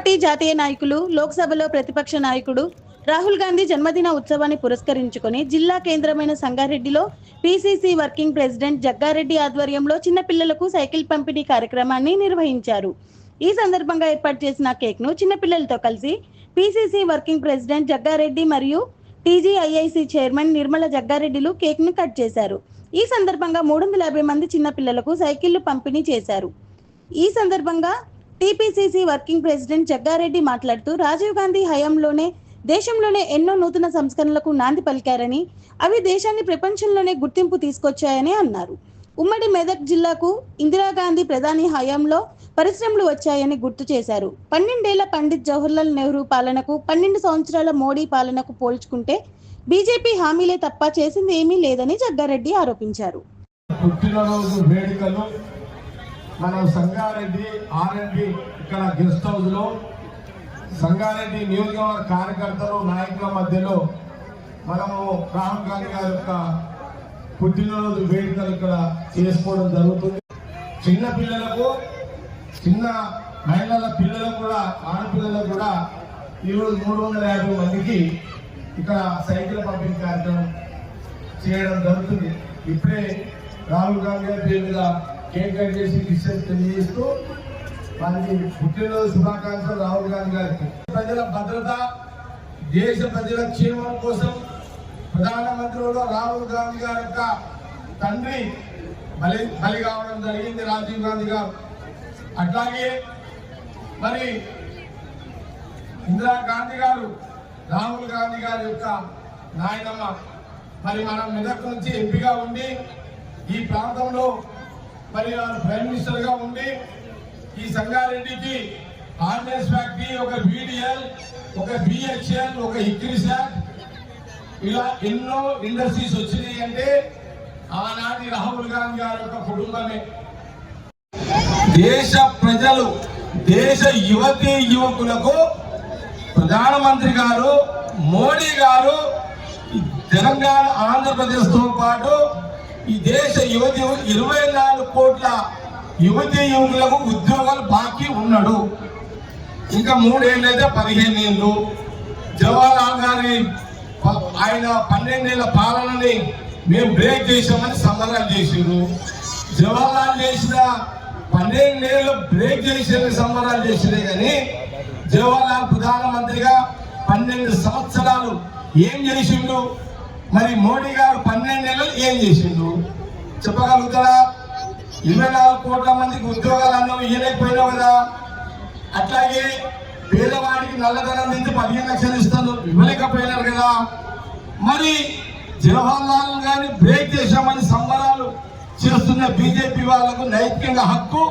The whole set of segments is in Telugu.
పార్టీ జాతీయ నాయకులు, లోక్సభలో ప్రతిపక్ష నాయకుడు రాహుల్ గాంధీ జన్మదిన ఉత్సవాన్ని పురస్కరించుకొని జిల్లా కేంద్రమైన సంగారెడ్డిలో పిసిసి వర్కింగ్ ప్రెసిడెంట్ జగ్గారెడ్డి ఆధ్వర్యంలో చిన్నపిల్లలకు సైకిల్ పంపిణీ కార్యక్రమాన్ని నిర్వహించారు. ఈ సందర్భంగా ఏర్పాటు చేసిన కేక్ను చిన్నపిల్లలతో కలిసి పిసిసి వర్కింగ్ ప్రెసిడెంట్ జగ్గారెడ్డి మరియు టీజీఐఐసి చైర్మన్ నిర్మల జగ్గారెడ్డిలు కేక్ను కట్ చేశారు. ఈ సందర్భంగా 350 మంది చిన్నపిల్లలకు సైకిళ్లు పంపిణీ చేశారు. ఈ సందర్భంగా టీపీసీసీ వర్కింగ్ ప్రెసిడెంట్ జగ్గారెడ్డి మాట్లాడుతూ రాజీవ్ గాంధీ హయాంలోనే దేశంలోనే ఎన్నో నూతన సంస్కరణలకు నాంది పలికారని, అవి దేశాన్ని ప్రపంచంలోనే గుర్తింపు తీసుకొచ్చాయని అన్నారు. ఉమ్మడి మెదక్ జిల్లాకు ఇందిరాగాంధీ ప్రధాని హయాంలో పరిశ్రమలు వచ్చాయని గుర్తు చేశారు. 12 ఏళ్ల పండిత్ జవహర్లాల్ నెహ్రూ పాలనకు 12 సంవత్సరాల మోడీ పాలనకు పోల్చుకుంటే బీజేపీ హామీలే తప్ప చేసింది ఏమీ లేదని జగ్గారెడ్డి ఆరోపించారు. పుట్టినరోజు వేడుకలు మనం సంగారెడ్డి ఆర్ఎండ్బి ఇక్కడ గెస్ట్ హౌస్ లో సంగారెడ్డి నియోజకవర్గ కార్యకర్తలు నాయకుల మధ్యలో మనము రాహుల్ గాంధీ గారి యొక్క పుట్టినరోజు వేడుకలు ఇక్కడ చేసుకోవడం జరుగుతుంది. చిన్న పిల్లలకు, చిన్న మహిళల పిల్లలకు కూడా, ఆడపిల్లలకు కూడా ఈరోజు 350 మందికి ఇక్కడ సైకిల్ పంపిణీ కార్యక్రమం చేయడం జరుగుతుంది. ఇప్పుడే రాహుల్ గాంధీ గారి పేరు మీద కేక్ కట్ చేసి విషయం తెలియజేస్తూ వారికి పుట్టినరోజు శుభాకాంక్షలు. రాహుల్ గాంధీ గారికి ప్రజల భద్రత, దేశ ప్రజల క్షేమం కోసం ప్రధానమంత్రిలో రాహుల్ గాంధీ గారి యొక్క తండ్రి బలి కావడం జరిగింది, రాజీవ్ గాంధీ గారు. అట్లాగే మరి ఇందిరాగాంధీ గారు రాహుల్ గాంధీ గారి యొక్క నాయనమ్మ. మరి మనం మెదక్ నుంచి ఎంపీగా ఉండి ఈ ప్రాంతంలో మరి ప్రైమ్ మినిస్టర్ గా ఉండి ఈ సంగారెడ్డికి ఆర్డినెన్స్ ఫ్యాక్టరీ, ఒక బీడీఎల్, ఒక బిహెచ్ఎల్, ఒక ఇక్రిసాట్, ఇలా ఎన్నో ఇండస్ట్రీస్ వచ్చినాయి అంటే ఆనాటి రాహుల్ గాంధీ గారి యొక్క కుటుంబమే. దేశ ప్రజలు, దేశ యువతీ యువకులకు ప్రధానమంత్రి గారు, మోడీ గారు తెలంగాణ, ఆంధ్రప్రదేశ్ తో పాటు ఈ దేశ యువతి 24 కోట్ల యువతీ యువకులకు ఉద్యోగాలు బాకీ ఉన్నాడు. ఇంకా 3 ఏళ్ళు అయితే 15 ఏళ్ళు. జవహర్లాల్ గారి ఆయన 12 ఏళ్ల పాలనని మేము బ్రేక్ చేసామని సంబరాలు చేసారు. జవహర్లాల్ చేసిన 12 ఏళ్ళు బ్రేక్ చేసిన సంబరాలు చేసిరే కానీ జవహర్లాల్ ప్రధానమంత్రిగా 12 సంవత్సరాలు ఏం చేసిండు? మరి మోడీ గారు 12 ఏళ్ళు ఏం చేసిండు చెప్పగలుగుతారా? 24 కోట్ల మందికి ఉద్యోగాలు అన్నావు, ఇవ్వలేకపోయినావు కదా. అట్లాగే పేదవాడికి నల్లధనం నుంచి 15 లక్షలు ఇస్తాను, ఇవ్వలేకపోయినారు కదా. మరి జవహర్లాల్ గారిని బ్రేక్ చేశామని సంబరాలు చేస్తున్న బీజేపీ వాళ్లకు నైతికంగా హక్కు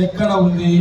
ఎక్కడ ఉంది?